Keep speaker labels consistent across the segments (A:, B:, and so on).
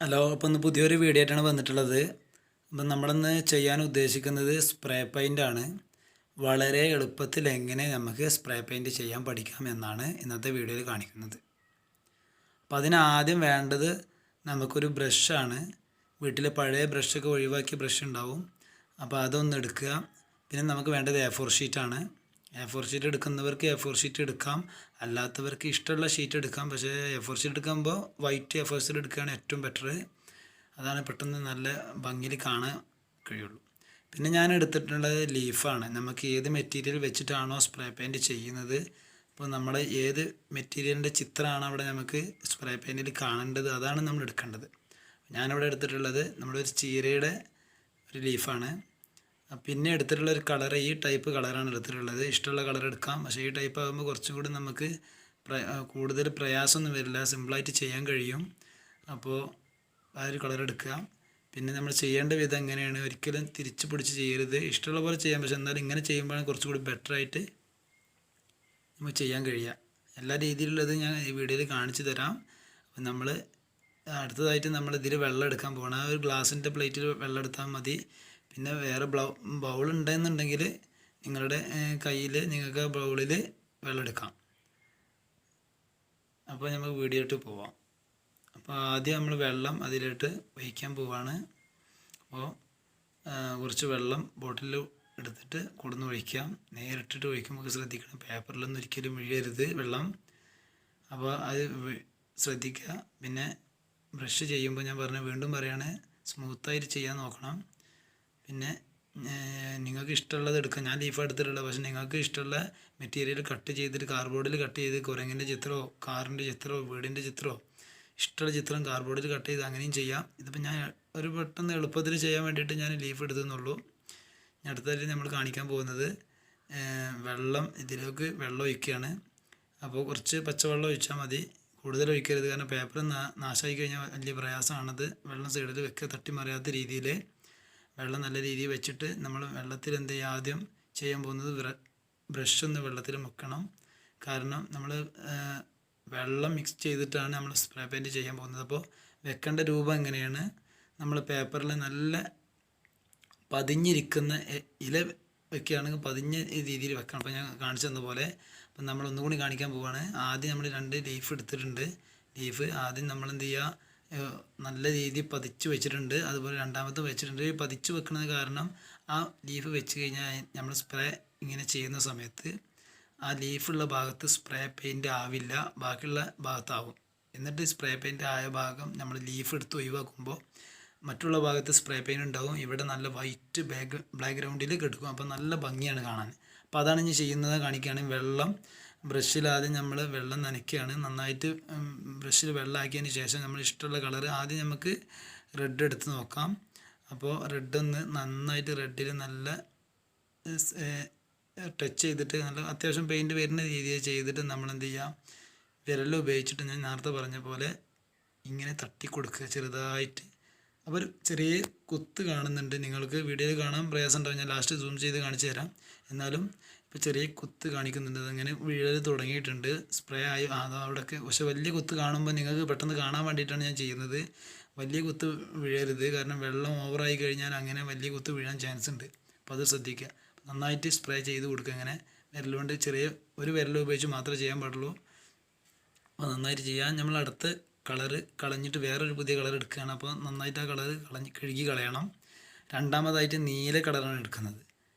A: Hello, അപ്പോൾ ഇന്ന് പുതിയൊരു വീഡിയോ ആയിട്ടാണ് വന്നിട്ടുള്ളത്. അപ്പം നമ്മളിന്ന് ചെയ്യാൻ ഉദ്ദേശിക്കുന്നത് സ്പ്രേ പെയിൻ്റ് ആണ്. വളരെ എളുപ്പത്തിൽ എങ്ങനെ നമുക്ക് സ്പ്രേ പെയിൻറ് ചെയ്യാൻ പഠിക്കാം എന്നാണ് ഇന്നത്തെ വീഡിയോയിൽ കാണിക്കുന്നത്. അപ്പോൾ അതിനാദ്യം വേണ്ടത് നമുക്കൊരു ബ്രഷാണ്. വീട്ടിൽ പഴയ ബ്രഷൊക്കെ ഒഴിവാക്കിയ ബ്രഷ് ഉണ്ടാവും, അപ്പോൾ അതൊന്ന് എടുക്കുക. പിന്നെ നമുക്ക് വേണ്ടത് A4 ഷീറ്റാണ്. A4 ഷീറ്റ് എടുക്കുന്നവർക്ക് A4 ഷീറ്റ് എടുക്കാം, അല്ലാത്തവർക്ക് ഇഷ്ടമുള്ള ഷീറ്റ് എടുക്കാം. പക്ഷേ A4 ഷീറ്റ് എടുക്കുമ്പോൾ വൈറ്റ് A4 ഷീറ്റ് എടുക്കുകയാണ് ഏറ്റവും ബെറ്റർ. അതാണ് പെട്ടെന്ന് നല്ല ഭംഗിയിൽ കാണാൻ കഴിയുള്ളൂ. പിന്നെ ഞാൻ എടുത്തിട്ടുള്ളത് ലീഫാണ്. നമുക്ക് ഏത് മെറ്റീരിയൽ വെച്ചിട്ടാണോ സ്പ്രേ പെയിൻറ് ചെയ്യുന്നത്, അപ്പോൾ നമ്മൾ ഏത് മെറ്റീരിയലിൻ്റെ ചിത്രമാണ് അവിടെ നമുക്ക് സ്പ്രേ പെയിൻറ്റിൽ കാണേണ്ടത്, അതാണ് നമ്മൾ എടുക്കേണ്ടത്. ഞാനിവിടെ എടുത്തിട്ടുള്ളത് നമ്മുടെ ഒരു ചീരയുടെ ഒരു ലീഫാണ്. പിന്നെ എടുത്തിട്ടുള്ള ഒരു കളർ ഈ ടൈപ്പ് കളറാണ് എടുത്തിട്ടുള്ളത്. ഇഷ്ടമുള്ള കളർ എടുക്കാം, പക്ഷേ ഈ ടൈപ്പ് ആകുമ്പോൾ കുറച്ചും കൂടി നമുക്ക് കൂടുതൽ പ്രയാസമൊന്നും വരില്ല, സിമ്പിളായിട്ട് ചെയ്യാൻ കഴിയും. അപ്പോൾ ആ ഒരു കളർ എടുക്കുക. പിന്നെ നമ്മൾ ചെയ്യേണ്ട വിധം എങ്ങനെയാണ്, ഒരിക്കലും തിരിച്ച് പിടിച്ച് ചെയ്യരുത്. ഇഷ്ടമുള്ള പോലെ ചെയ്യാം, പക്ഷേ എന്നാലും ഇങ്ങനെ ചെയ്യുമ്പോഴാണ് കുറച്ചുകൂടി ബെറ്ററായിട്ട് നമുക്ക് ചെയ്യാൻ കഴിയുക. എല്ലാ രീതിയിലുള്ളത് ഞാൻ ഈ വീഡിയോയിൽ കാണിച്ചു തരാം. അപ്പം നമ്മൾ അടുത്തതായിട്ട് നമ്മൾ ഇതിൽ വെള്ളം എടുക്കാൻ പോകണം. ആ ഒരു ഗ്ലാസിൻ്റെ പ്ലേറ്റിൽ വെള്ളം എടുത്താൽ മതി. പിന്നെ വേറെ ബൗൾ ഉണ്ടെന്നുണ്ടെങ്കിൽ നിങ്ങളുടെ കയ്യിൽ നിങ്ങൾക്ക് ബൗളിൽ വെള്ളം എടുക്കാം. അപ്പോൾ നമുക്ക് വീഡിയോയിട്ട് പോവാം. അപ്പോൾ ആദ്യം നമ്മൾ വെള്ളം അതിലോട്ട് ഒഴിക്കാൻ പോവാണ്. അപ്പോൾ കുറച്ച് വെള്ളം ബോട്ടിൽ എടുത്തിട്ട് കൊടുന്ന് ഒഴിക്കാം. നേരിട്ടിട്ട് ഒഴിക്കുമ്പോൾ ശ്രദ്ധിക്കണം, പേപ്പറിലൊന്നും ഒരിക്കലും വീഴരുത് വെള്ളം. അപ്പോൾ അത് ശ്രദ്ധിക്കുക. പിന്നെ ബ്രഷ് ചെയ്യുമ്പോൾ ഞാൻ വീണ്ടും പറയുകയാണ്, സ്മൂത്തായിട്ട് ചെയ്യാൻ നോക്കണം. പിന്നെ നിങ്ങൾക്ക് ഇഷ്ടമുള്ളത് എടുക്കാം. ഞാൻ ലീഫ് എടുത്തിട്ടുള്ളത്, പക്ഷേ നിങ്ങൾക്ക് ഇഷ്ടമുള്ള മെറ്റീരിയൽ കട്ട് ചെയ്തിട്ട് കാർഡ്ബോർഡിൽ കട്ട് ചെയ്ത് കുരങ്ങിൻ്റെ ചിത്രമോ കാറിൻ്റെ ചിത്രമോ വീടിൻ്റെ ചിത്രമോ ഇഷ്ടമുള്ള ചിത്രം കാർഡ്ബോർഡിൽ കട്ട് ചെയ്ത് അങ്ങനെയും ചെയ്യാം. ഇതിപ്പോൾ ഞാൻ ഒരു പെട്ടെന്ന് എളുപ്പത്തിൽ ചെയ്യാൻ വേണ്ടിയിട്ട് ഞാൻ ലീഫ് എടുത്തെന്നുള്ളൂ. അടുത്തതായിട്ട് നമ്മൾ കാണിക്കാൻ പോകുന്നത് വെള്ളം, ഇതിലേക്ക് വെള്ളം ഒഴിക്കുകയാണ്. അപ്പോൾ കുറച്ച് പച്ചവെള്ളം ഒഴിച്ചാൽ മതി, കൂടുതൽ ഒഴിക്കരുത്. കാരണം പേപ്പർ നാശമായി കഴിഞ്ഞാൽ വലിയ പ്രയാസമാണത്. വെള്ളം സൈഡിൽ വെക്കുക, തട്ടി മറിയാത്ത രീതിയിൽ വെള്ളം നല്ല രീതിയിൽ വെച്ചിട്ട് നമ്മൾ വെള്ളത്തിൽ എന്ത് ചെയ്യുക, ആദ്യം ചെയ്യാൻ പോകുന്നത് ബ്രഷ് ഒന്ന് വെള്ളത്തിൽ മുക്കണം. കാരണം നമ്മൾ വെള്ളം മിക്സ് ചെയ്തിട്ടാണ് നമ്മൾ സ്പ്രേ പെയിൻറ് ചെയ്യാൻ പോകുന്നത്. അപ്പോൾ വെക്കേണ്ട രൂപം എങ്ങനെയാണ്, നമ്മൾ പേപ്പറിൽ നല്ല പതിഞ്ഞിരിക്കുന്ന ഇല വെക്കുകയാണെങ്കിൽ പതിഞ്ഞ രീതിയിൽ വെക്കണം. അപ്പോൾ ഞാൻ കാണിച്ചു തന്നപോലെ അപ്പം നമ്മൾ ഒന്നുകൂടി കാണിക്കാൻ പോവുകയാണ്. ആദ്യം നമ്മൾ 2 ലീഫ് എടുത്തിട്ടുണ്ട്. ലീഫ് ആദ്യം നമ്മൾ എന്ത് ചെയ്യുക, നല്ല രീതിയിൽ പതിച്ച് വെച്ചിട്ടുണ്ട്. അതുപോലെ രണ്ടാമത്തെ വെച്ചിട്ടുണ്ട്. പതിച്ച് വെക്കുന്നത് കാരണം ആ ലീഫ് വെച്ച് കഴിഞ്ഞാൽ നമ്മൾ സ്പ്രേ ഇങ്ങനെ ചെയ്യുന്ന സമയത്ത് ആ ലീഫുള്ള ഭാഗത്ത് സ്പ്രേ പെയിൻ്റ് ആവില്ല, ബാക്കിയുള്ള ഭാഗത്താവും. എന്നിട്ട് സ്പ്രേ പെയിൻ്റ് ആയ ഭാഗം നമ്മൾ ലീഫ് എടുത്ത് ഒഴിവാക്കുമ്പോൾ മറ്റുള്ള ഭാഗത്ത് സ്പ്രേ പെയിൻ്റ് ഉണ്ടാവും. ഇവിടെ നല്ല വൈറ്റ് ബാക്ക്ഗ്രൗണ്ടിൽ കിടക്കും. അപ്പോൾ നല്ല ഭംഗിയാണ് കാണാൻ. അപ്പോൾ അതാണ് ഞാൻ ചെയ്യുന്നത്, കാണിക്കുകയാണ്. വെള്ളം ബ്രഷിൽ ആദ്യം നമ്മൾ വെള്ളം നനയ്ക്കുകയാണ്. നന്നായിട്ട് ബ്രഷിൽ വെള്ളമാക്കിയതിന് ശേഷം നമ്മൾ ഇഷ്ടമുള്ള കളർ ആദ്യം നമുക്ക് റെഡ് എടുത്ത് നോക്കാം. അപ്പോൾ റെഡ് ഒന്ന് നന്നായിട്ട് റെഡിൽ നല്ല ടച്ച് ചെയ്തിട്ട് നല്ല അത്യാവശ്യം പെയിൻറ്റ് വരുന്ന രീതിയിൽ ചെയ്തിട്ട് നമ്മൾ എന്ത് ചെയ്യുക, വിരൽ ഉപയോഗിച്ചിട്ട് ഞാൻ നേരത്തെ പറഞ്ഞ പോലെ ഇങ്ങനെ തട്ടി കൊടുക്കുക ചെറുതായിട്ട്. അപ്പോൾ ഒരു ചെറിയ കുത്ത് കാണുന്നുണ്ട്, നിങ്ങൾക്ക് വീഡിയോയിൽ കാണാൻ പ്രയാസം ഉണ്ടാവും, ഞാൻ ലാസ്റ്റ് സൂം ചെയ്ത് കാണിച്ചു തരാം. എന്നാലും ഇപ്പോൾ ചെറിയ കുത്ത് കാണിക്കുന്നുണ്ട്, അതങ്ങനെ വീഴൽ തുടങ്ങിയിട്ടുണ്ട്. സ്പ്രേ ആയി അവിടെയൊക്കെ. പക്ഷേ വലിയ കുത്ത് കാണുമ്പോൾ നിങ്ങൾക്ക് പെട്ടെന്ന് കാണാൻ വേണ്ടിയിട്ടാണ് ഞാൻ ചെയ്യുന്നത്. വലിയ കുത്ത് വീഴരുത്, കാരണം വെള്ളം ഓവറായി കഴിഞ്ഞാൽ അങ്ങനെ വലിയ കുത്ത് വീഴാൻ ചാൻസ് ഉണ്ട്. അപ്പോൾ അത് ശ്രദ്ധിക്കുക. നന്നായിട്ട് സ്പ്രേ ചെയ്ത് കൊടുക്കുക. അങ്ങനെ വിരലുകൊണ്ട് ചെറിയ ഒരു വിരൽ ഉപയോഗിച്ച് മാത്രമേ ചെയ്യാൻ പാടുള്ളൂ. അപ്പോൾ നന്നായിട്ട് ചെയ്യാൻ നമ്മൾ അടുത്ത് കളറ് കളഞ്ഞിട്ട് വേറൊരു പുതിയ കളർ എടുക്കുകയാണ്. അപ്പോൾ നന്നായിട്ട് ആ കളർ കഴുകി കളയണം. രണ്ടാമതായിട്ട് നീല കളറാണ് എടുക്കുന്നത്.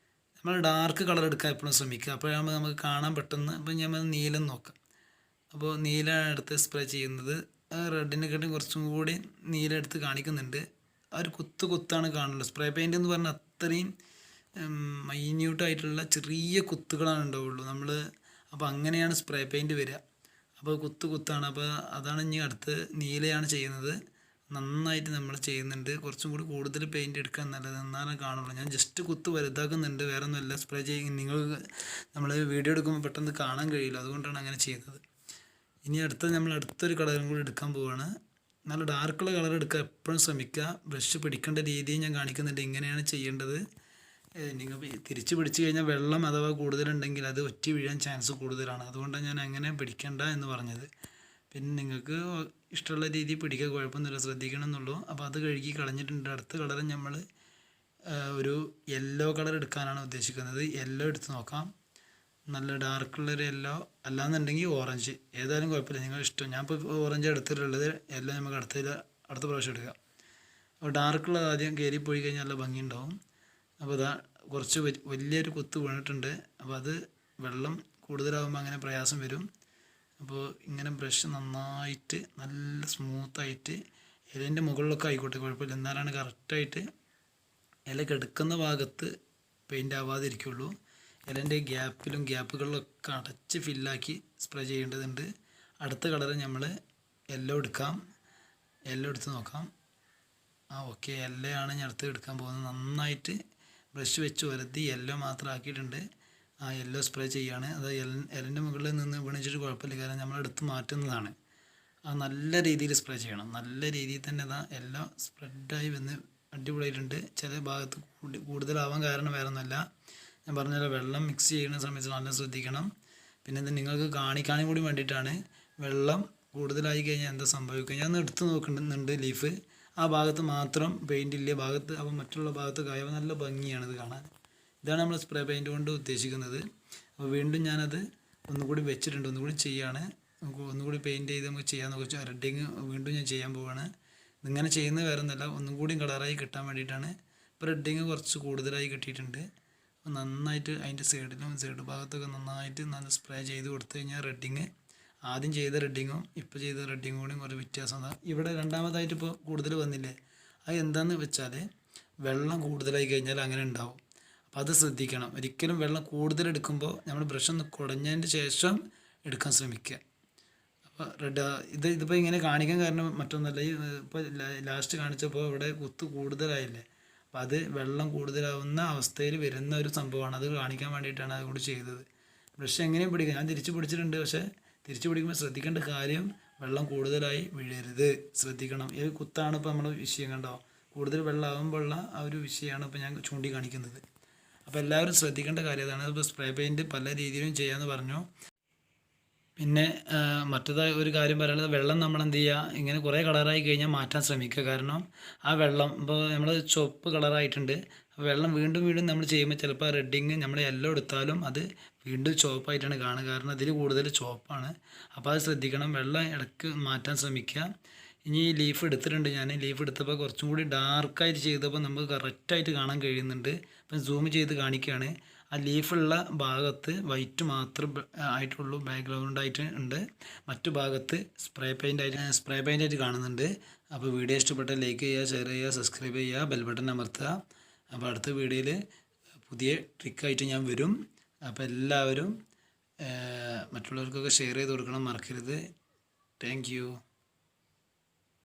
A: നമ്മൾ ഡാർക്ക് കളർ എടുക്കാൻ എപ്പോഴും ശ്രമിക്കുക, അപ്പോഴാകുമ്പോൾ നമുക്ക് കാണാൻ പെട്ടെന്ന്. അപ്പോൾ നമ്മൾ നീലം നോക്കാം. അപ്പോൾ നീല എടുത്ത് സ്പ്രേ ചെയ്യുന്നത് റെഡിനെക്കാട്ടും കുറച്ചും കൂടി നീല എടുത്ത് കാണിക്കുന്നുണ്ട്. ആ ഒരു കുത്താണ് കാണുന്നത്. സ്പ്രേ പെയിൻ്റ് എന്ന് പറഞ്ഞാൽ അത്രയും മൈന്യൂട്ടായിട്ടുള്ള ചെറിയ കുത്തുകളാണ് ഉണ്ടാവുള്ളൂ നമ്മൾ. അപ്പോൾ അങ്ങനെയാണ് സ്പ്രേ പെയിൻറ്റ് വരിക. അപ്പോൾ കുത്താണ്. അപ്പോൾ അതാണ് ഇനി അടുത്ത് നീലയാണ് ചെയ്യുന്നത്. നന്നായിട്ട് നമ്മൾ ചെയ്യുന്നുണ്ട്. കുറച്ചും കൂടി കൂടുതൽ പെയിൻറ്റ് എടുക്കാൻ നല്ലത്, എന്നാലും കാണുള്ളൂ. ഞാൻ ജസ്റ്റ് കുത്ത് വലുതാക്കുന്നുണ്ട്, വേറെ ഒന്നുമില്ല. സ്പ്രേ നിങ്ങൾ നമ്മൾ വീഡിയോ എടുക്കുമ്പോൾ പെട്ടെന്ന് കാണാൻ കഴിയില്ല, അതുകൊണ്ടാണ് അങ്ങനെ ചെയ്യുന്നത്. ഇനി നമ്മൾ അടുത്തൊരു കളറും കൂടി എടുക്കാൻ പോവുകയാണ്. നല്ല ഡാർക്കുള്ള കളർ എടുക്കാൻ എപ്പോഴും ശ്രമിക്കുക. ബ്രഷ് പിടിക്കേണ്ട രീതിയും ഞാൻ കാണിക്കുന്നുണ്ട്, ഇങ്ങനെയാണ് ചെയ്യേണ്ടത്. നിങ്ങൾ തിരിച്ച് പിടിച്ച് കഴിഞ്ഞാൽ വെള്ളം അഥവാ കൂടുതലുണ്ടെങ്കിൽ അത് ഒറ്റി വീഴാൻ ചാൻസ് കൂടുതലാണ്. അതുകൊണ്ടാണ് ഞാൻ അങ്ങനെ പിടിക്കണ്ട എന്ന് പറഞ്ഞത്. പിന്നെ നിങ്ങൾക്ക് ഇഷ്ടമുള്ള രീതിയിൽ പിടിക്കുക, കുഴപ്പമൊന്നുമില്ല, ശ്രദ്ധിക്കണം എന്നുള്ളൂ. അപ്പോൾ അത് കഴുകി കളഞ്ഞിട്ടുണ്ട്. അടുത്ത കളർ നമ്മൾ ഒരു യെല്ലോ കളർ എടുക്കാനാണ് ഉദ്ദേശിക്കുന്നത്. യെല്ലോ എടുത്ത് നോക്കാം. നല്ല ഡാർക്കുള്ളൊരു യെല്ലോ, അല്ലാന്നുണ്ടെങ്കിൽ ഓറഞ്ച്, ഏതായാലും കുഴപ്പമില്ല, നിങ്ങളുടെ ഇഷ്ടം. ഞാൻ ഇപ്പോൾ ഓറഞ്ച് എടുത്തിട്ടുള്ളത്. യെല്ലോ നമുക്ക് അടുത്ത പ്രാവശ്യം എടുക്കാം. അപ്പോൾ ഡാർക്കുള്ളത് ആദ്യം കയറി പോയി കഴിഞ്ഞാൽ നല്ല ഭംഗിയുണ്ടാവും. അപ്പോൾ ഇതാ കുറച്ച് വലിയൊരു കുത്ത് വീണിട്ടുണ്ട്. അപ്പോൾ അത് വെള്ളം കൂടുതലാകുമ്പോൾ അങ്ങനെ പ്രയാസം വരും. അപ്പോൾ ഇങ്ങനെ ബ്രഷ് നന്നായിട്ട് നല്ല സ്മൂത്തായിട്ട് ഇലേൻ്റെ മുകളിലൊക്കെ ആയിക്കോട്ടെ, കുഴപ്പമില്ല, എന്നാലാണ് കറക്റ്റായിട്ട് ഇല കിടക്കുന്ന ഭാഗത്ത് പെയിൻ്റ് ആവാതിരിക്കുള്ളൂ. ഇലേൻ്റെ ഗ്യാപ്പുകളിലൊക്കെ അടച്ച് ഫില്ലാക്കി സ്പ്രേ ചെയ്യേണ്ടതുണ്ട്. അടുത്ത കളർ നമ്മൾ യെല്ലോ എടുക്കാം. യെല്ലോ എടുത്ത് നോക്കാം. ഓക്കെ, യെല്ലോ ആണ് ഞാൻ അടുത്ത് എടുക്കാൻ പോകുന്നത്. നന്നായിട്ട് ബ്രഷ് വെച്ച് ഉരത്തി യെല്ലോ മാത്രം ആക്കിയിട്ടുണ്ട്. യെല്ലോ സ്പ്രേ ചെയ്യാണ്. അത് ഇലൻ്റെ മുകളിൽ നിന്ന് വീണിച്ചിട്ട് കുഴപ്പമില്ല, കാരണം നമ്മൾ എടുത്ത് മാറ്റുന്നതാണ്. നല്ല രീതിയിൽ സ്പ്രേ ചെയ്യണം. നല്ല രീതിയിൽ തന്നെ എല്ലാം സ്പ്രെഡായി വന്ന് അടിപൊളിയായിട്ടുണ്ട്. ചില ഭാഗത്ത് കൂടുതലാവാൻ കാരണം വേറെ ഒന്നുമല്ല, ഞാൻ പറഞ്ഞല്ലോ, വെള്ളം മിക്സ് ചെയ്യുന്ന സമയത്ത് നല്ല ശ്രദ്ധിക്കണം. പിന്നെ ഇത് നിങ്ങൾക്ക് കാണിക്കാനും കൂടി വേണ്ടിയിട്ടാണ്. വെള്ളം കൂടുതലായി കഴിഞ്ഞാൽ എന്താ സംഭവിക്കുക, ഞാൻ ഒന്ന് എടുത്ത് നോക്കുന്നുണ്ട് ലീഫ്. ആ ഭാഗത്ത് മാത്രം പെയിൻ്റ് ഇല്ല ഭാഗത്ത്, അപ്പോൾ മറ്റുള്ള ഭാഗത്ത് കായപ്പോൾ നല്ല ഭംഗിയാണിത് കാണാൻ. ഇതാണ് നമ്മൾ സ്പ്രേ പെയിൻറ്റ് കൊണ്ട് ഉദ്ദേശിക്കുന്നത്. അപ്പോൾ വീണ്ടും ഞാനത് ഒന്നുകൂടി വെച്ചിട്ടുണ്ട്, ഒന്നുകൂടി ചെയ്യാണ്. ഒന്നുകൂടി പെയിൻറ്റ് ചെയ്ത് നമുക്ക് ചെയ്യാൻ നോക്കുക. റെഡിങ് വീണ്ടും ഞാൻ ചെയ്യാൻ പോവുകയാണ്. ഇതിങ്ങനെ ചെയ്യുന്നത് വേറെ ഒന്നുമല്ല, ഒന്നും കൂടി കളറായി കിട്ടാൻ വേണ്ടിയിട്ടാണ്. ഇപ്പോൾ റെഡിങ് കുറച്ച് കൂടുതലായി കിട്ടിയിട്ടുണ്ട്. അപ്പോൾ നന്നായിട്ട് അതിൻ്റെ സൈഡ് ഭാഗത്തൊക്കെ നന്നായിട്ട് നല്ല സ്പ്രേ ചെയ്ത് കൊടുത്തു കഴിഞ്ഞാൽ റെഡിങ്, ആദ്യം ചെയ്ത റെഡിങ്ങും ഇപ്പോൾ ചെയ്ത റെഡിങ്ങും കൂടി കുറച്ച് വ്യത്യാസം. ഇവിടെ രണ്ടാമതായിട്ട് ഇപ്പോൾ കൂടുതൽ വന്നില്ലേ, അത് എന്താണെന്ന് വെച്ചാൽ വെള്ളം കൂടുതലായി കഴിഞ്ഞാൽ അങ്ങനെ ഉണ്ടാവും. അപ്പോൾ അത് ശ്രദ്ധിക്കണം. ഒരിക്കലും വെള്ളം കൂടുതൽ എടുക്കുമ്പോൾ നമ്മൾ ബ്രഷ് ഒന്ന് കുടഞ്ഞതിന് ശേഷം എടുക്കാൻ ശ്രമിക്കുക. അപ്പോൾ ഇതിപ്പോൾ ഇങ്ങനെ കാണിക്കാൻ കാരണം മറ്റൊന്നല്ല, ഇപ്പോൾ ലാസ്റ്റ് കാണിച്ചപ്പോൾ ഇവിടെ കുത്ത് കൂടുതലായില്ലേ, അപ്പോൾ അത് വെള്ളം കൂടുതലാവുന്ന അവസ്ഥയിൽ വരുന്ന ഒരു സംഭവമാണ്. അത് കാണിക്കാൻ വേണ്ടിയിട്ടാണ് അതുകൊണ്ട് ചെയ്തത്. ബ്രഷ് എങ്ങനെയും പിടിക്കുക, ഞാൻ തിരിച്ച് പിടിച്ചിട്ടുണ്ട്, പക്ഷേ തിരിച്ചു പിടിക്കുമ്പോൾ ശ്രദ്ധിക്കേണ്ട കാര്യം വെള്ളം കൂടുതലായി വീഴരുത്, ശ്രദ്ധിക്കണം. ഈ കുത്താണ് ഇപ്പോൾ നമ്മൾ വിഷയം, കണ്ടോ, കൂടുതൽ വെള്ളമാകുമ്പോഴുള്ള ആ ഒരു വിഷയമാണ് ഇപ്പോൾ ഞാൻ ചൂണ്ടിക്കാണിക്കുന്നത്. അപ്പോൾ എല്ലാവരും ശ്രദ്ധിക്കേണ്ട കാര്യം അതാണ്. ഇപ്പോൾ സ്പ്രേ പെയിൻറ്റ് പല രീതിയിലും ചെയ്യാമെന്ന് പറഞ്ഞു. പിന്നെ മറ്റേതായ ഒരു കാര്യം പറയുന്നത്, വെള്ളം നമ്മൾ എന്ത് ചെയ്യുക, ഇങ്ങനെ കുറേ കളറായി കഴിഞ്ഞാൽ മാറ്റാൻ ശ്രമിക്കുക. കാരണം ആ വെള്ളം ഇപ്പോൾ നമ്മൾ ചുവപ്പ് കളറായിട്ടുണ്ട്, വെള്ളം വീണ്ടും നമ്മൾ ചെയ്യുമ്പോൾ ചിലപ്പോൾ റെഡിങ് നമ്മൾ യെല്ലോ എടുത്താലും അത് വീണ്ടും ചുവപ്പായിട്ടാണ് കാണുക, കാരണം അതിൽ കൂടുതൽ ചുവപ്പാണ്. അപ്പോൾ അത് ശ്രദ്ധിക്കണം, വെള്ളം ഇടയ്ക്ക് മാറ്റാൻ ശ്രമിക്കുക. ഇനി ലീഫ് എടുത്തിട്ടുണ്ട് ഞാൻ, ലീഫ് എടുത്തപ്പോൾ കുറച്ചും കൂടി ഡാർക്കായിട്ട് ചെയ്തപ്പോൾ നമുക്ക് കറക്റ്റായിട്ട് കാണാൻ കഴിയുന്നുണ്ട്. അപ്പം സൂം ചെയ്ത് കാണിക്കുകയാണ്. ആ ലീഫുള്ള ഭാഗത്ത് വൈറ്റ് മാത്രം ആയിട്ടുള്ളൂ, ബാക്ക്ഗ്രൗണ്ടായിട്ട് ഉണ്ട്. മറ്റു ഭാഗത്ത് സ്പ്രേ പെയിൻ്റായിട്ട് കാണുന്നുണ്ട്. അപ്പോൾ വീഡിയോ ഇഷ്ടപ്പെട്ടാൽ ലൈക്ക് ചെയ്യുക, ഷെയർ ചെയ്യുക, സബ്സ്ക്രൈബ് ചെയ്യുക, ബെൽ ബട്ടൺ അമർത്തുക. അപ്പോൾ അടുത്ത വീഡിയോയിൽ പുതിയ ട്രിക്കായിട്ട് ഞാൻ വരും. അപ്പോൾ എല്ലാവരും മറ്റുള്ളവർക്കൊക്കെ ഷെയർ ചെയ്ത് കൊടുക്കണം, മറക്കരുത്. Thank you.